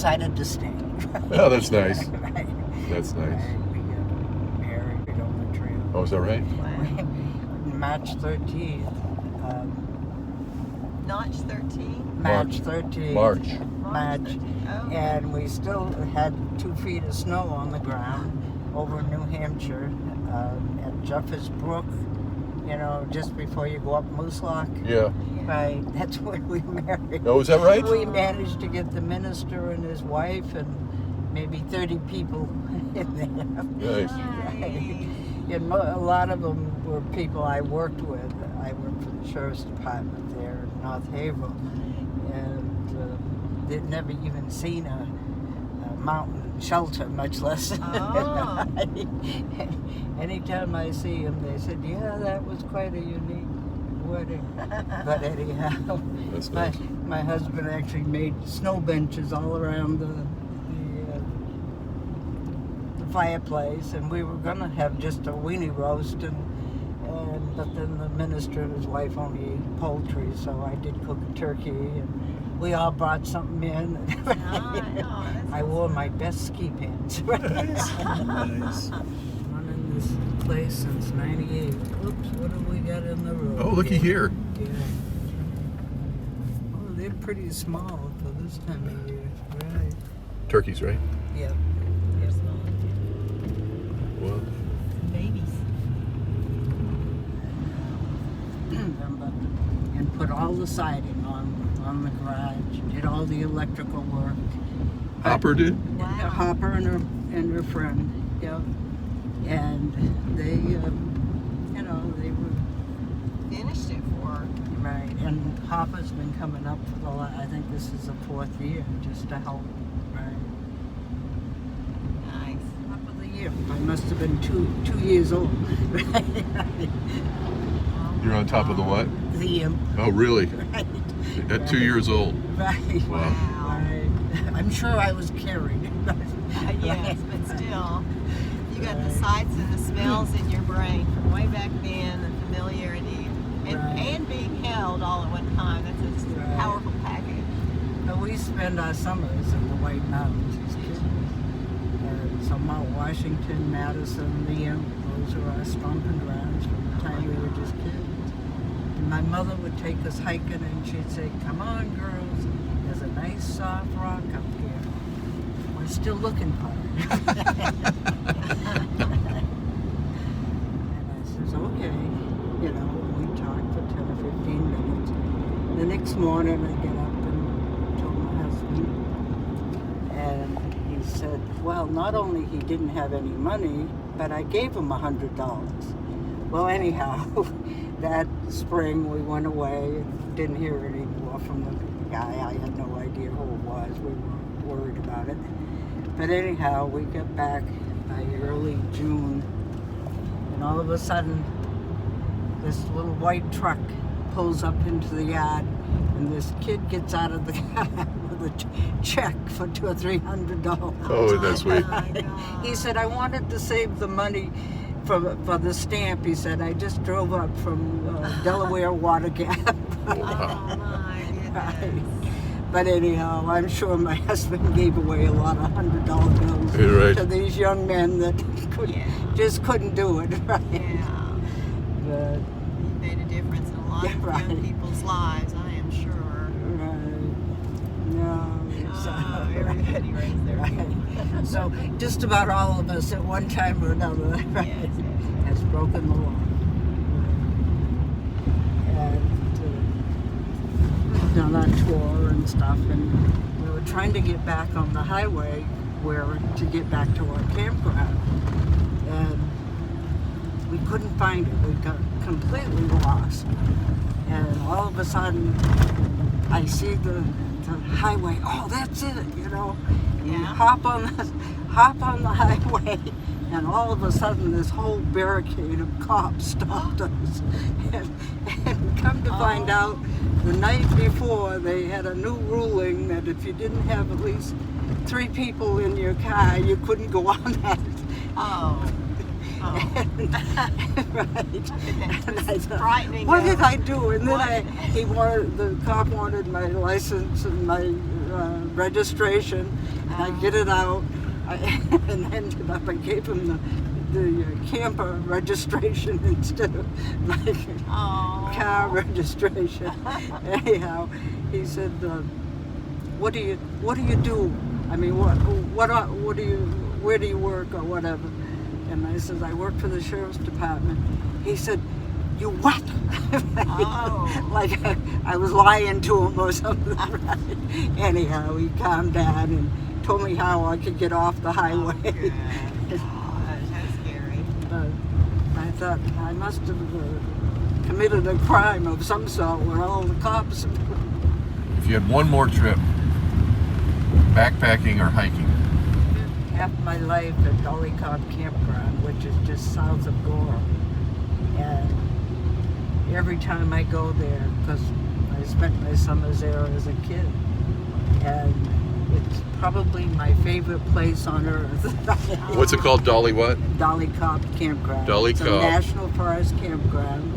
decided to stay. Oh, that's nice. Right. That's nice. We got married on the trail. Oh, is that right? March 13th. March 13th? March 13th. March. March. 13th. Oh. And we still had 2 feet of snow on the ground over New Hampshire at Jeffers Brook, you know, just before you go up Moose Lock. Yeah. Right, that's where we married. Oh, is that right? We managed to get the minister and his wife and maybe 30 people in there. Nice. Right. And a lot of them were people I worked with. I worked for the sheriff's department there in North Haverhill, and they'd never even seen a mountain shelter, much less. Oh. Anytime I see them, they said, "Yeah, that was quite a unique wedding." But anyhow, That's nice. my husband actually made snow benches all around the fireplace, and we were gonna have just a weenie roast, but then the minister and his wife only ate poultry, so I did cook a turkey, and we all brought something in. I wore my best ski pants. Nice. Been in this place since '98. Oops, what have we got in the road? Oh, looky here. Yeah. Oh, they're pretty small for this time of year. Right. Turkeys, right? Yeah. They're small. Well, Babies. And put all the siding on the garage. Did all the electrical work. Hopper did? Wow. Hopper and her friend. Yeah. And they, they were Finished it for her. right. And Hopper's been coming up for I think this is the 4th year, just to help. Right. Nice. Top of the year. I must have been two years old. You're on top of the what? The Oh, really? right. At 2 years old? Right. Wow. Right. I'm sure I was carried. Yes, but still, you got the sights and the smells in your brain from way back then, the familiarity, and being held all at one time. That's a powerful package. But we spend our summers in the White Mountains as kids. And so Mount Washington, Madison, those are our stomping grounds from the time we were just kids. And my mother would take us hiking and she'd say, "Come on, girls, there's a nice soft rock up here. We're still looking for it." And I says, "Okay." You know, we talked for 10 or 15 minutes. The next morning I get up and told my husband, and he said, well, not only he didn't have any money, but I gave him $100. Well, anyhow, that spring we went away and didn't hear any more from the guy. I had no idea who it was. We were worried about it. But anyhow, we got back by early June, and all of a sudden, this little white truck pulls up into the yard, and this kid gets out of the car with a check for $200 or $300. Oh, that's sweet. He said, "I wanted to save the money for the stamp." He said, "I just drove up from Delaware Water Gap." Oh my goodness. But anyhow, I'm sure my husband gave away a lot of $100 bills Right. to these young men that just couldn't do it. Right? Yeah. But, You made a difference in a lot of young people's lives, I am sure. Everybody raised their hand. So just about all of us at one time or another has broken the law. And done our tour and stuff, and we were trying to get back on the highway to get back to our campground, and we couldn't find it. We got completely lost, and all of a sudden I see the highway. Oh, that's it, you know. And we hop on the highway, and all of a sudden this whole barricade of cops stopped us. And come to find out, the night before they had a new ruling that if you didn't have at least 3 people in your car, you couldn't go on that. Oh Oh. Right. And I It's thought, frightening. what did though. I do? And then What? the cop wanted my license and my registration. And I get it out. And ended up, I gave him the camper registration instead of my Oh. car registration. Anyhow, he said, what do you do? I mean, what do you, where do you work or whatever? And I said, I work for the sheriff's department. He said, you what? Oh. Like I was lying to him or something. Right? Anyhow, he calmed down and told me how I could get off the highway. Oh, good. Oh, that's scary. But I thought I must have committed a crime of some sort with all the cops. If you had one more trip, backpacking or hiking? Half my life at Dolly Cobb Campground, which is just south of Gore. And every time I go there, because I spent my summers there as a kid, and it's probably my favorite place on earth. What's it called? Dolly what? Dolly Cobb Campground. Dolly it's Cobb. a National Forest campground.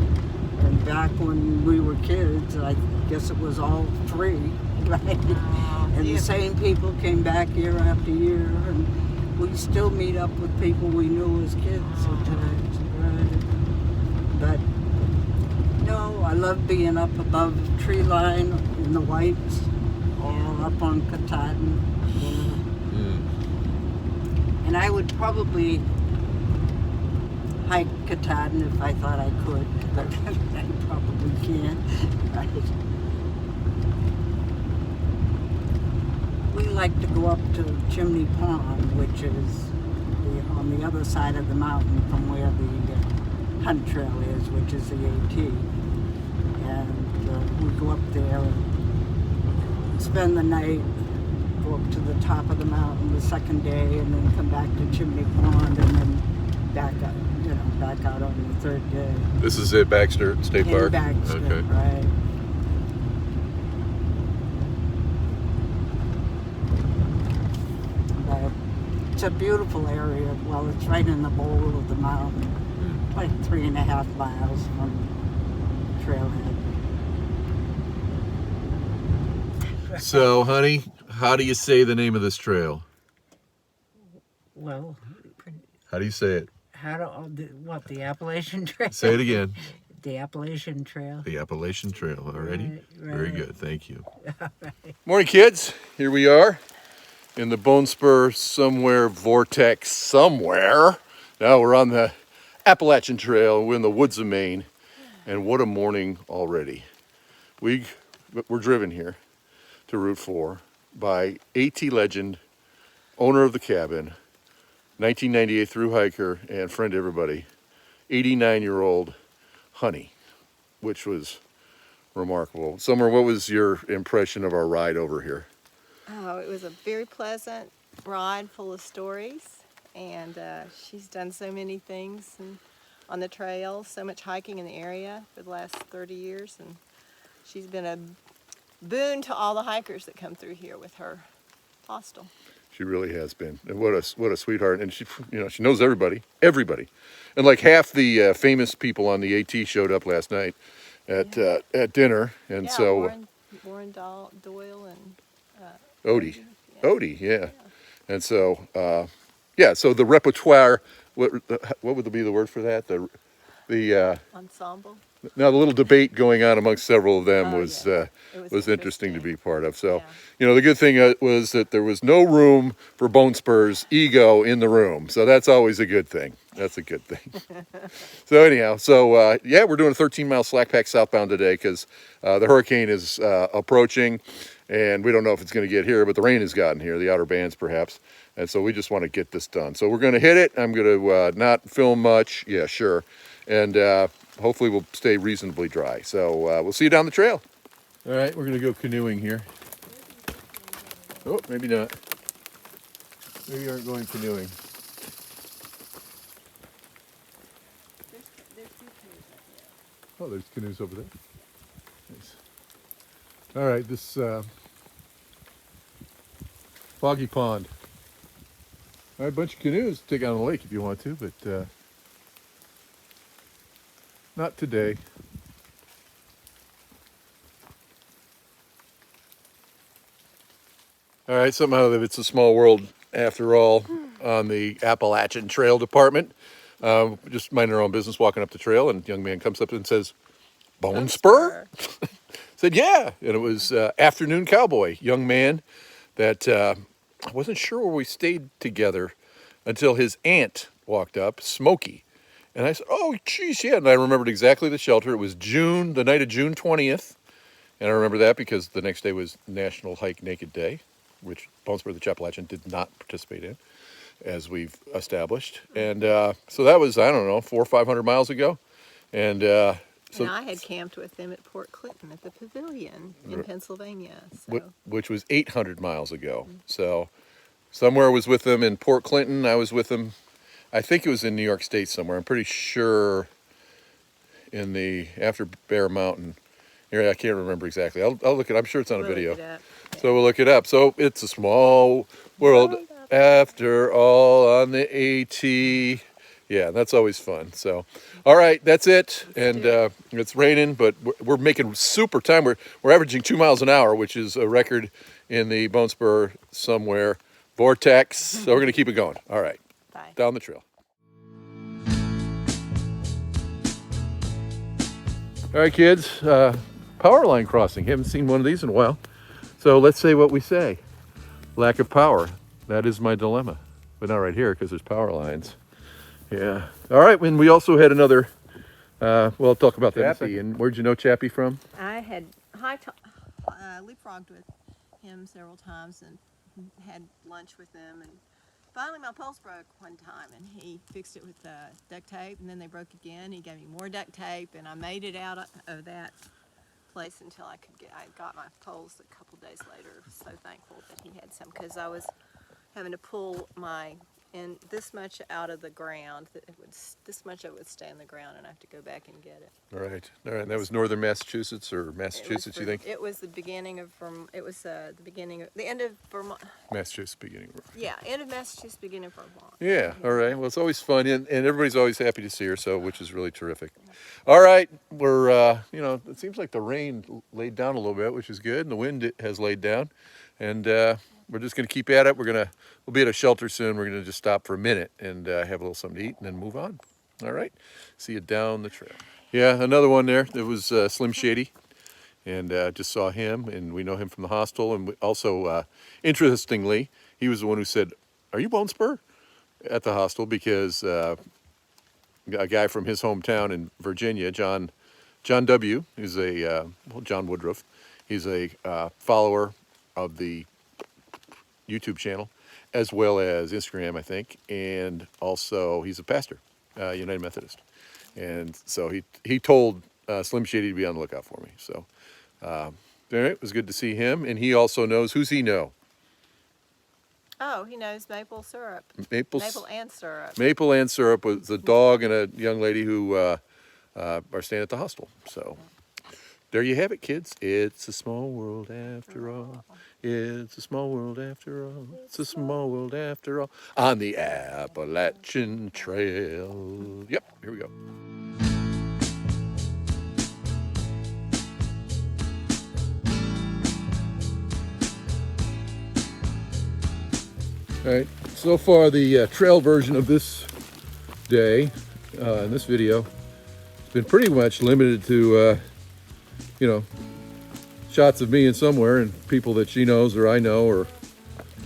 And back when we were kids, I guess it was all free, right? And the same people came back year after year, and we still meet up with people we knew as kids sometimes, right? But no, I love being up above the tree line in the whites, or up on Katahdin. And I would probably hike Katahdin if I thought I could, but I probably can't. Right? We like to go up to Chimney Pond, which is on the other side of the mountain from where the hunt trail is, which is the AT. And we go up there and spend the night, go up to the top of the mountain the second day, and then come back to Chimney Pond, and then back up, back out on the third day. This is at Baxter State In Park? Baxter, Okay. right. But it's a beautiful area. Well, it's right in the bowl of the mountain, like 3.5 miles from trailhead. So, honey, how do you say the name of this trail? Well, How do you say it? the Appalachian Trail? Say it again. The Appalachian Trail. The Appalachian Trail. Already? Right, Very right. good. Thank you. Morning, kids. Here we are in the Bone Spur somewhere vortex somewhere. Now we're on the Appalachian Trail. We're in the woods of Maine. And what a morning already. We're driven here to Route 4 by AT legend, owner of the cabin, 1998 through hiker and friend to everybody, 89-year-old Honey, which was remarkable. Summer, what was your impression of our ride over here? Oh, it was a very pleasant ride full of stories, and she's done so many things on the trail, so much hiking in the area for the last 30 years, and she's been a boon to all the hikers that come through here with her hostel. She really has been, and what a sweetheart. And she, she knows everybody, and like half the famous people on the AT showed up last night at dinner, and Yeah, so Warren Doyle and Odie, yeah, and so so the repertoire. What would be the word for that? The ensemble. Now the little debate going on amongst several of them Oh, was yeah. It was interesting to be part of. So, Yeah. The good thing was that there was no room for Bone Spur's ego in the room. So that's always a good thing. That's a good thing. So anyhow, we're doing a 13-mile slack pack southbound today because the hurricane is approaching, and we don't know if it's going to get here, but the rain has gotten here, the outer bands perhaps, and so we just want to get this done. So we're going to hit it. I'm going to not film much. Yeah, sure, and hopefully we'll stay reasonably dry. So we'll see you down the trail. All right, we're going to go canoeing here. Oh, maybe not. Maybe you aren't going canoeing. Oh, there's canoes over there. Nice. All right, this Foggy Pond. All right, bunch of canoes. Take out on the lake if you want to, but Not today. All right, somehow it's a small world after all on the Appalachian Trail Department. Just minding our own business, walking up the trail, and a young man comes up and says, "Bone spur?" Said, "Yeah." And it was Afternoon Cowboy, young man that I wasn't sure where we stayed together until his aunt walked up, Smokey. And I said, "Oh, geez, yeah." And I remembered exactly the shelter. It was June, the night of June 20th. And I remember that because the next day was National Hike Naked Day, which Bone Spur, the Appalachian, did not participate in, as we've established. And so that was, I don't know, 400 or 500 miles ago. And so, and I had camped with them at Port Clinton at the Pavilion in Pennsylvania. So. which was 800 miles ago. So somewhere I was with them in Port Clinton. I was with them, I think it was in New York State somewhere. I'm pretty sure in the, after Bear Mountain. Here, I can't remember exactly. I'll look it, I'm sure it's on a video. So we'll look it up. So it's a small world after all on the AT. Yeah, that's always fun. So, all right, that's it. And it's raining, but we're making super time. We're averaging 2 miles an hour, which is a record in the Bone Spur somewhere vortex. So we're going to keep it going. All right, Bye. down the trail. All right, kids, power line crossing. Haven't seen one of these in a while. So let's say what we say. Lack of power. That is my dilemma. But not right here because there's power lines. Yeah. All right, and we also had another, well, I'll talk about that in a second. And where'd you know Chappie from? I had leapfrogged with him several times and had lunch with him. And finally my pulse broke one time and he fixed it with duct tape, and then they broke again. He gave me more duct tape, and I made it out of that place until I got my poles a couple days later. So thankful that he had some, because I was having to pull this much out of the ground, this much of it would stay in the ground, and I have to go back and get it. All right. All right. And that was northern Massachusetts, or Massachusetts, you think? It was the beginning of the end of Vermont. Massachusetts beginning. Yeah, end of Massachusetts, beginning of Vermont. Yeah. All right. Well, it's always fun, and everybody's always happy to see her, so which is really terrific. All right. We're, it seems like the rain laid down a little bit, which is good, and the wind has laid down, and we're just going to keep at it. We'll be at a shelter soon. We're going to just stop for a minute and have a little something to eat and then move on. All right. See you down the trail. Yeah, another one there. It was Slim Shady, and just saw him, and we know him from the hostel. And also, interestingly, he was the one who said, "Are you Bone Spur?" at the hostel, because a guy from his hometown in Virginia, John W., is John Woodruff. He's a follower of the YouTube channel, as well as Instagram, I think, and also he's a pastor, United Methodist, and so he told Slim Shady to be on the lookout for me. So, it was good to see him, and he also knows, who's he know? Oh, he knows maple syrup. Maple and syrup. Maple and syrup was a dog and a young lady who are staying at the hostel. So. There you have it, kids. It's a small world after all. It's a small world after all. It's a small world after all. On the Appalachian Trail. Yep, here we go. All right, so far the trail version of this day, in this video, has been pretty much limited to shots of me in somewhere and people that she knows or I know or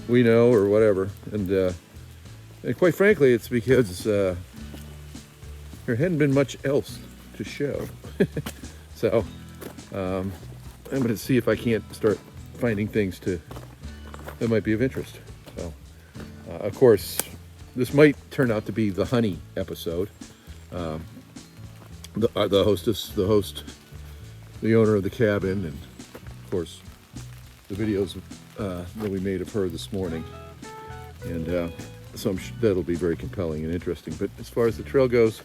we know or whatever. And quite frankly, it's because there hadn't been much else to show. So I'm going to see if I can't start finding things that might be of interest. So of course, this might turn out to be the honey episode. The host, the owner of the cabin, and of course the videos that we made of her this morning, and that'll be very compelling and interesting. But as far as the trail goes,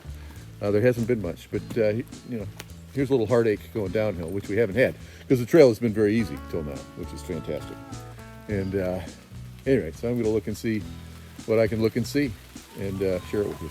there hasn't been much, but here's a little heartache going downhill, which we haven't had, because the trail has been very easy till now, which is fantastic. And anyway, so I'm going to look and see what I can look and see and share it with you.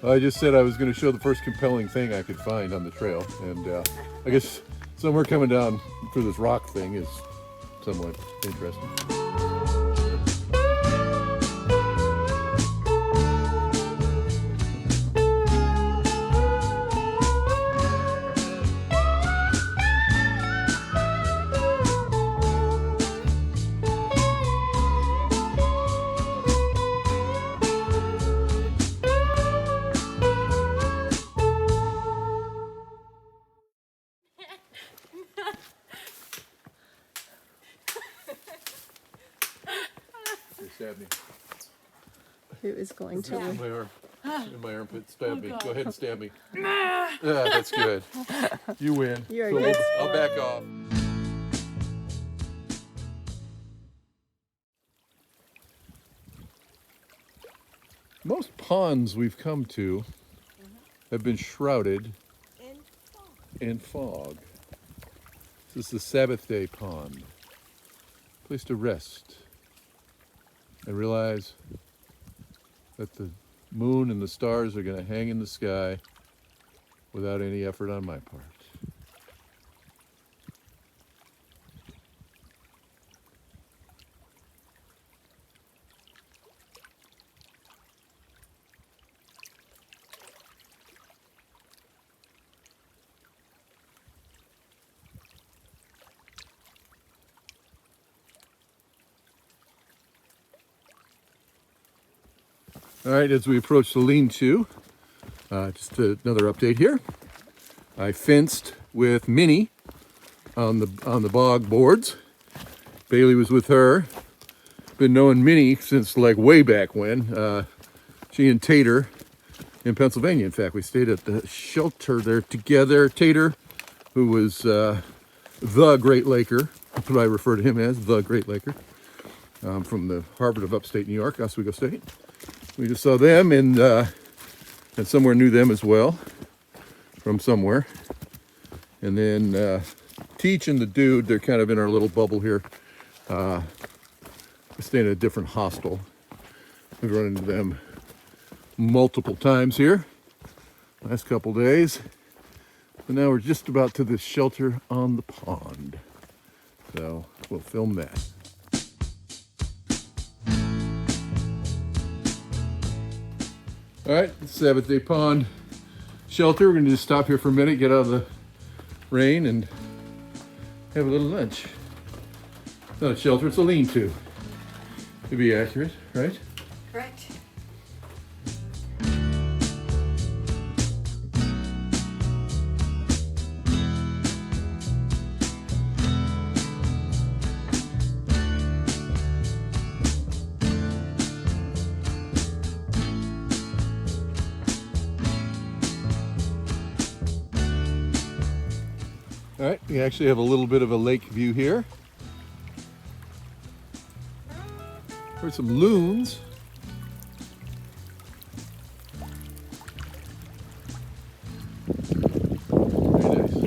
I just said I was going to show the first compelling thing I could find on the trail, and I guess somewhere coming down through this rock thing is somewhat interesting. Stab me. Who is going to In my arm. In my armpit. Stab me. Go ahead and stab me. Yeah, that's good. You win. You're a So good I'll back off. Most ponds we've come to have been shrouded in fog. This is the Sabbath Day Pond. Place to rest and realize that the moon and the stars are going to hang in the sky without any effort on my part. All right, as we approach the lean-to, just another update here. I fenced with Minnie on the bog boards. Bailey was with her. Been knowing Minnie since like way back when. She and Tater in Pennsylvania. In fact, we stayed at the shelter there together. Tater, who was the Great Laker, that's what I refer to him as, the Great Laker, from the Harvard of Upstate New York, Oswego State. We just saw them and somewhere knew them as well from somewhere. And then Teach and the dude, they're kind of in our little bubble here. We stay in a different hostel. We've run into them multiple times here last couple days. But now we're just about to this shelter on the pond. So we'll film that. All right, Sabbath Day Pond shelter. We're gonna just stop here for a minute, get out of the rain, and have a little lunch. It's not a shelter, it's a lean-to, to be accurate, right? Correct. All right, we actually have a little bit of a lake view here. There's some loons. Very nice.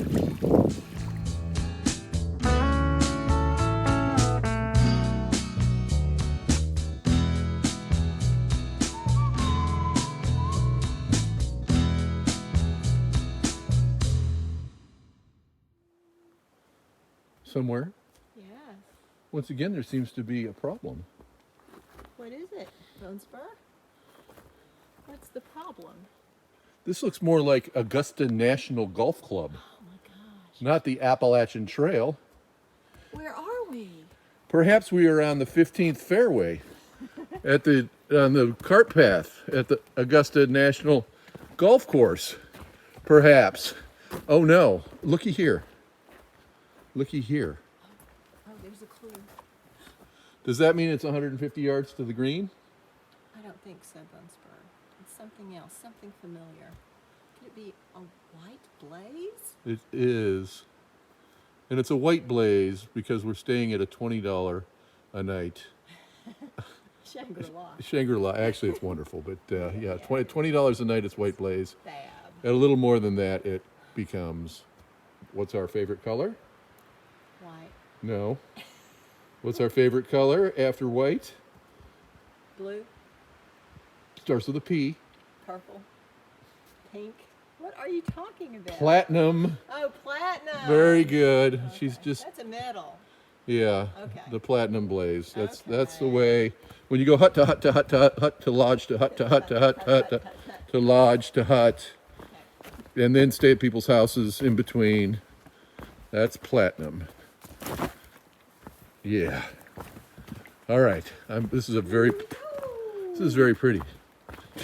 Somewhere. Yes. Once again, there seems to be a problem. What is it, Bone Spur? What's the problem? This looks more like Augusta National Golf Club, Oh my gosh. not the Appalachian Trail. Where are we? Perhaps we are on the 15th fairway on the cart path at the Augusta National Golf Course. Perhaps. Oh no, looky here. Looky here. Oh, there's a clue. Does that mean it's 150 yards to the green? I don't think so, Bone Spur. It's something else, something familiar. Could it be a white blaze? It is. And it's a white blaze because we're staying at a $20 a night. Shangri-La. Shangri-La. Actually, it's wonderful, but yeah, $20 a night, it's white blaze. Fab. At a little more than that, it becomes, what's our favorite color? White. No. What's our favorite color after white? Blue. Starts with a P. Purple. pink. What are you talking about? Platinum. Oh, platinum. Very good. Okay. She's just, That's a medal. yeah, Okay. the platinum blaze. That's the Okay. way. When you go hut to hut to hut to hut, hut to lodge to hut to hut to hut to hut to lodge to hut, and then stay at people's houses in between. That's platinum. Yeah. All right. This is very pretty.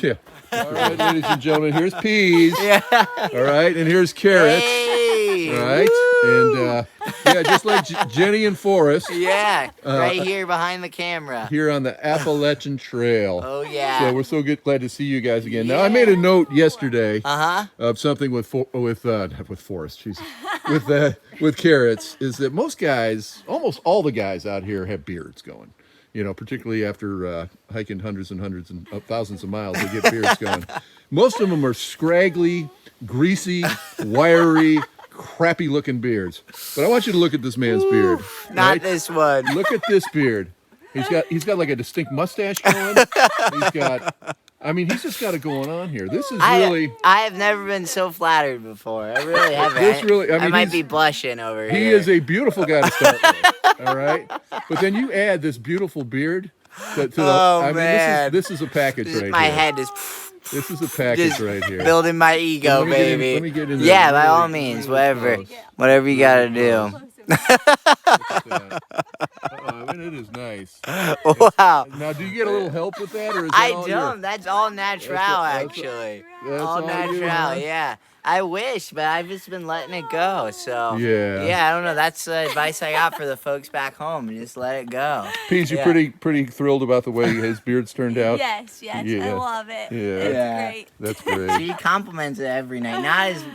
Yeah. All right, ladies and gentlemen, here's peas. Yeah. All right, and here's carrots. Hey. All right, and yeah, just like Jenny and Forrest. Yeah. Right here behind the camera. Here on the Appalachian Trail. Oh yeah. So we're so glad to see you guys again. Now I made a note yesterday of something with Forrest. Jeez, with carrots. Is that most guys, almost all the guys out here have beards going. You know, particularly after hiking hundreds and thousands of miles, they get beards going. Most of them are scraggly, greasy, wiry, crappy-looking beards. But I want you to look at this man's beard. Not right? this one. Look at this beard. He's got like a distinct mustache going. He's just got it going on here. This is really. I have never been so flattered before. I really haven't. This really. I might be blushing over here. He is a beautiful guy to start with. All right, but then you add this beautiful beard to the. Oh, man. This is a package right My here. head is This is a package just right here. building my ego, Let me get in- baby. let me get in there Yeah, by really, all means, really whatever, close. whatever you gotta do. It is nice. Wow. Now, do you get a little help with that, or is that I all don't. That's all natural, actually. That's all all natural, you, huh? yeah. I wish, but I've just been letting it go. So Yeah. I don't know. That's the advice I got for the folks back home. Just let it go. Pease, you Yeah. pretty thrilled about the way his beard's turned out? Yes, Yeah. I love it. Yeah. It's Yeah. great. That's great. She compliments it every night.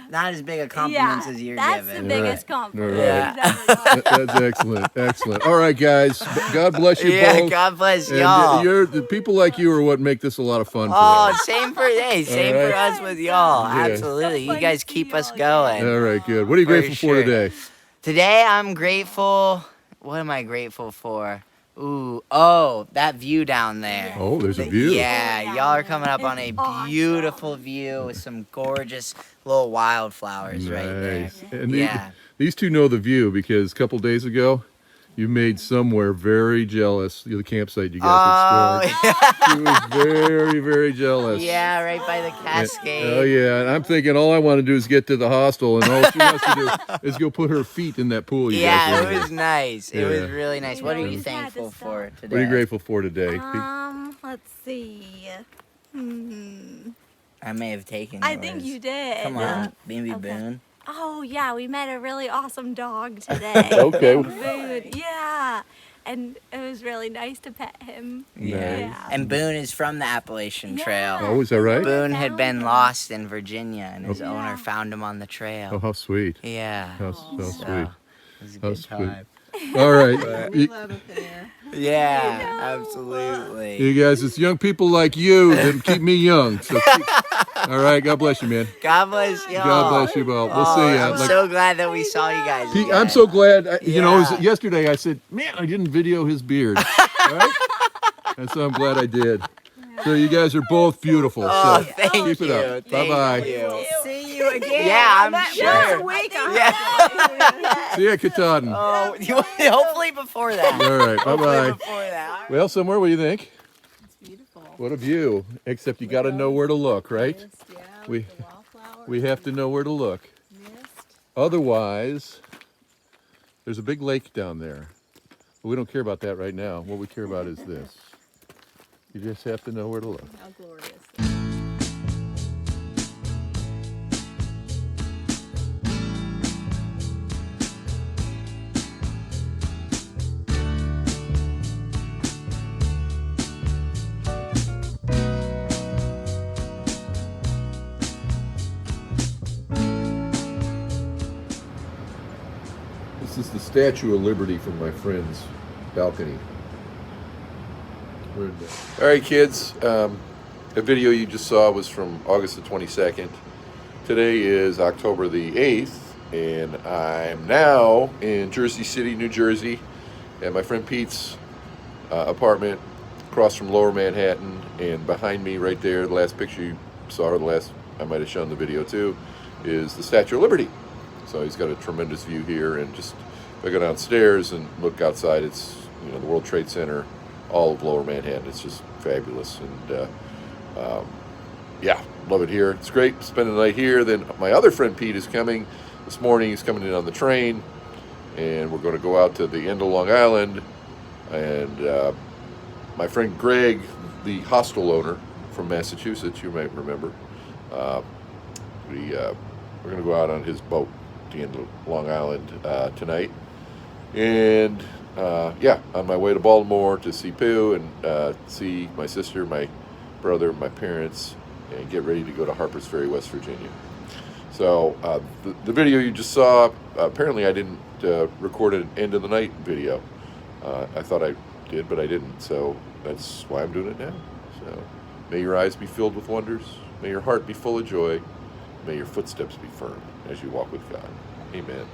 Not as big a compliments as you're that's giving. the biggest compliment Right. he's ever gotten. That's excellent. Excellent. All right, guys. God bless you Yeah, both. God bless And y'all. the people like you are what make this a lot of fun for Oh, us. same for same All for right. us with y'all. Yeah. Absolutely. You fun guys to see keep you us all going. All right, good. What are you For grateful sure. for today? Today I'm grateful. What am I grateful for? Oh, that view down there. Oh, there's a view. Yeah, y'all are coming up on a It's awesome. beautiful view with some gorgeous little wildflowers right there. Nice. And Yeah. these two know the view because a couple days ago, you made somewhere very jealous the campsite you guys explored. Oh, She was very, very jealous. yeah, right by the And- cascade. oh yeah, and I'm thinking all I want to do is get to the hostel, and all she wants to do is go put her feet in that pool. You guys Yeah, were it in. was nice. It Yeah. was really nice. What are you Yeah, thankful this for stuff. today? What are you grateful for today? Let's see. I may have taken I yours. think you did. Come on, maybe okay. Boone. Oh yeah, we met a really awesome dog today. Okay. Boone. Yeah. And it was really nice to pet him. Yeah. And Boone is from the Appalachian Trail. Oh, is that right? Boone had been lost in Virginia, and his Yeah. owner found him on the trail. Oh, how sweet. Yeah. How So, sweet. it was a How good sweet. time. All right. We love it there. Yeah, absolutely. You guys, it's young people like you that keep me young. So all right, God bless you, man. God bless y'all. God bless you both. We'll see ya. I'm so glad that we saw you guys. I'm again. so glad. You know, it was Yeah. yesterday I said, man, I didn't video his beard. All right? And so I'm glad I did. So you guys are both beautiful. Oh, So thank keep you. it up. Thank Bye-bye. you. See you again. Yeah, I'm Once sure. a week. Yeah. See ya, Katahdin. Oh, hopefully before that. All right, Hopefully bye-bye. before that. Well, somewhere, what do you think? It's beautiful. What a view. Except you got to know where to look, right? Yeah, We- with the wildflowers. We have to know where to look. Mist. Otherwise, there's a big lake down there. But we don't care about that right now. What we care about is this. You just have to know where to look. How glorious. This is the Statue of Liberty from my friend's balcony. All right, kids. The video you just saw was from August the 22nd. Today is October the 8th, and I'm now in Jersey City, New Jersey, at my friend Pete's apartment across from Lower Manhattan. And behind me right there, the last picture you saw, or the last I might have shown the video too, is the Statue of Liberty. So he's got a tremendous view here, and just if I go downstairs and look outside, it's, you know, the World Trade Center, all of Lower Manhattan. It's just fabulous, and yeah, love it here. It's great spending the night here. Then my other friend Pete is coming this morning. He's coming in on the train, and we're going to go out to the end of Long Island. And my friend Greg, the hostel owner from Massachusetts, you might remember, we're going to go out on his boat at the end of Long Island tonight. And yeah, on my way to Baltimore to see Pooh and see my sister, my brother, my parents, and get ready to go to Harper's Ferry, West Virginia. So the video you just saw, apparently I didn't record an end of the night video. I thought I did, but I didn't. So that's why I'm doing it now. So may your eyes be filled with wonders. May your heart be full of joy. May your footsteps be firm as you walk with God. Amen.